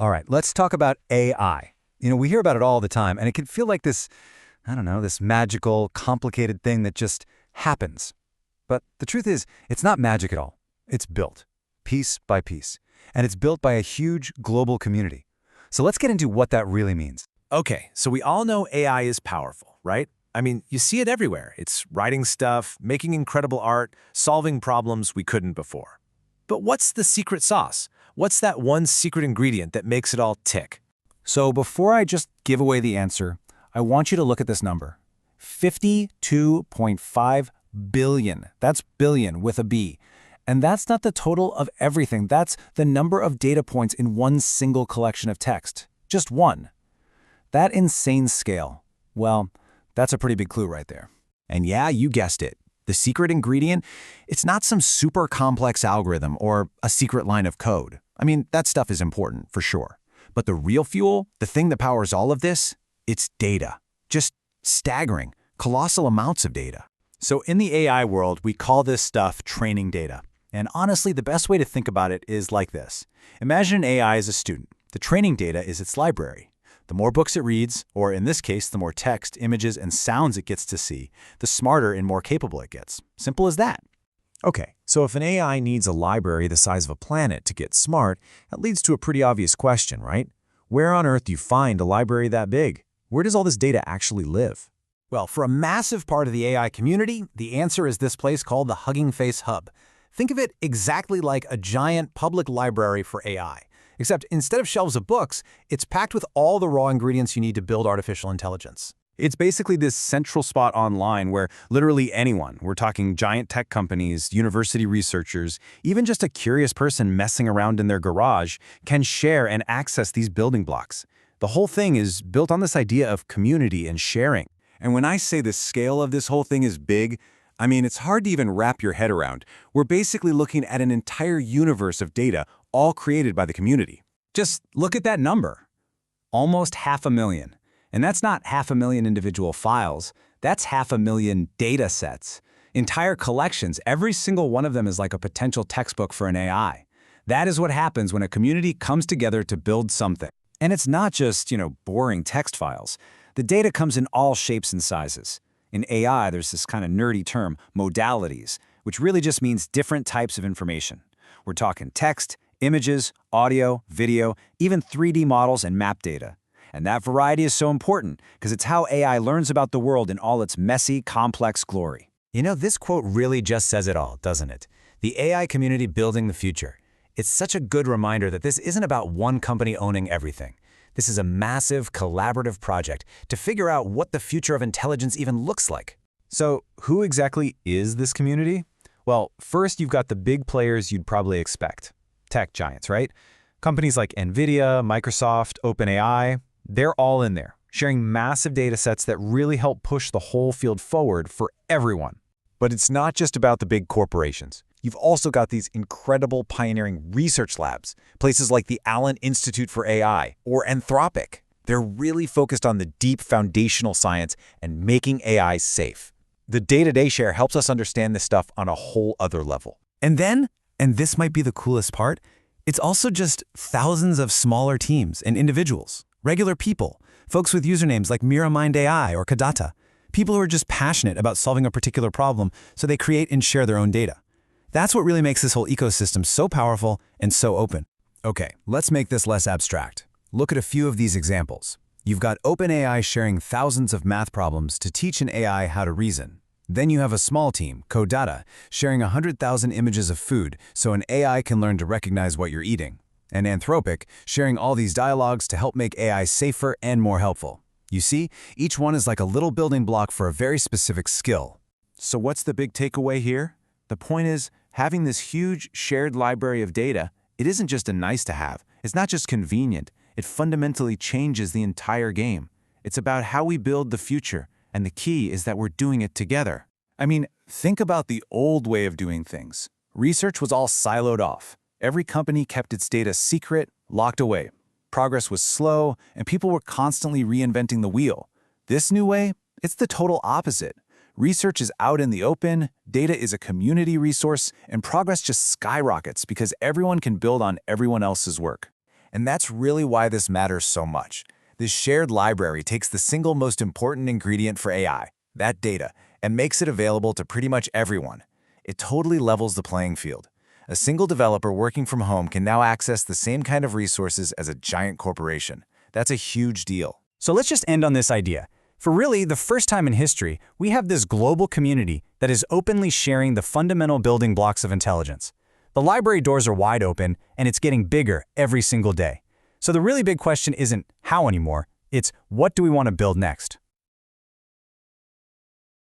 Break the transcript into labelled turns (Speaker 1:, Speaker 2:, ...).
Speaker 1: All right, let's talk about AI. We hear about it all the time, and it can feel like this, I don't know, this magical, complicated thing that just happens. But the truth is, it's not magic at all. It's built, piece by piece. And it's built by a huge global community. So let's get into what that really means.
Speaker 2: Okay, so we all know AI is powerful, right? I mean, you see it everywhere. It's writing stuff, making incredible art, solving problems we couldn't before. But what's the secret sauce? What's that one secret ingredient that makes it all tick?
Speaker 3: So before I just give away the answer, I want you to look at this number. 52.5 billion. That's billion with a B. And that's not the total of everything. That's the number of data points in one single collection of text. Just one. That insane scale. Well, that's a pretty big clue right there.
Speaker 4: And yeah, you guessed it. The secret ingredient, it's not some super complex algorithm or a secret line of code. I mean, that stuff is important, for sure. But the real fuel, the thing that powers all of this, it's data. Just staggering, colossal amounts of data.
Speaker 3: So in the AI world, we call this stuff training data. And honestly, the best way to think about it is like this. Imagine an AI as a student. The training data is its library. The more books it reads, or in this case, the more text, images, and sounds it gets to see, the smarter and more capable it gets. Simple as that.
Speaker 5: Okay, so if an AI needs a library the size of a planet to get smart, that leads to a pretty obvious question, right? Where on earth do you find a library that big? Where does all this data actually live?
Speaker 6: Well, for a massive part of the AI community, the answer is this place called the Hugging Face Hub. Think of it exactly like a giant public library for AI. Except instead of shelves of books, it's packed with all the raw ingredients you need to build artificial intelligence.
Speaker 1: It's basically this central spot online where literally anyone, we're talking giant tech companies, university researchers, even just a curious person messing around in their garage, can share and access these building blocks. The whole thing is built on this idea of community and sharing. And when I say the scale of this whole thing is big, I mean, it's hard to even wrap your head around. We're basically looking at an entire universe of data, all created by the community.
Speaker 3: Just look at that number. Almost 500,000. And that's not 500,000 individual files. That's 500,000 data sets. Entire collections, every single one of them is like a potential textbook for an AI. That is what happens when a community comes together to build something. And it's not just, boring text files. The data comes in all shapes and sizes. In AI, there's this kind of nerdy term, modalities, which really just means different types of information. We're talking text, images, audio, video, even 3D models and map data. And that variety is so important because it's how AI learns about the world in all its messy, complex glory.
Speaker 4: This quote really just says it all, doesn't it? The AI community building the future. It's such a good reminder that this isn't about one company owning everything. This is a massive, collaborative project to figure out what the future of intelligence even looks like.
Speaker 5: So who exactly is this community? Well, first you've got the big players you'd probably expect. Tech giants, right? Companies like NVIDIA, Microsoft, OpenAI, they're all in there, sharing massive data sets that really help push the whole field forward for everyone.
Speaker 3: But it's not just about the big corporations. You've also got these incredible pioneering research labs, places like the Allen Institute for AI or Anthropic. They're really focused on the deep foundational science and making AI safe. The data they share helps us understand this stuff on a whole other level.
Speaker 4: And then, and this might be the coolest part, it's also just thousands of smaller teams and individuals, regular people, folks with usernames like MiraMind AI or Kadata, people who are just passionate about solving a particular problem, so they create and share their own data. That's what really makes this whole ecosystem so powerful and so open. Okay, let's make this less abstract. Look at a few of these examples. You've got OpenAI sharing thousands of math problems to teach an AI how to reason. Then you have a small team, Codata, sharing 100,000 images of food so an AI can learn to recognize what you're eating. And Anthropic, sharing all these dialogues to help make AI safer and more helpful. You see, each one is like a little building block for a very specific skill.
Speaker 2: So what's the big takeaway here? The point is, having this huge shared library of data, it isn't just a nice to have. It's not just convenient. It fundamentally changes the entire game. It's about how we build the future, and the key is that we're doing it together.
Speaker 3: I mean, think about the old way of doing things. Research was all siloed off. Every company kept its data secret, locked away. Progress was slow, and people were constantly reinventing the wheel. This new way, it's the total opposite. Research is out in the open, data is a community resource, and progress just skyrockets because everyone can build on everyone else's work.
Speaker 2: And that's really why this matters so much. This shared library takes the single most important ingredient for AI, that data, and makes it available to pretty much everyone. It totally levels the playing field. A single developer working from home can now access the same kind of resources as a giant corporation. That's a huge deal.
Speaker 3: So let's just end on this idea. For really the first time in history, we have this global community that is openly sharing the fundamental building blocks of intelligence. The library doors are wide open, and it's getting bigger every single day. So the really big question isn't how anymore, it's what do we want to build next?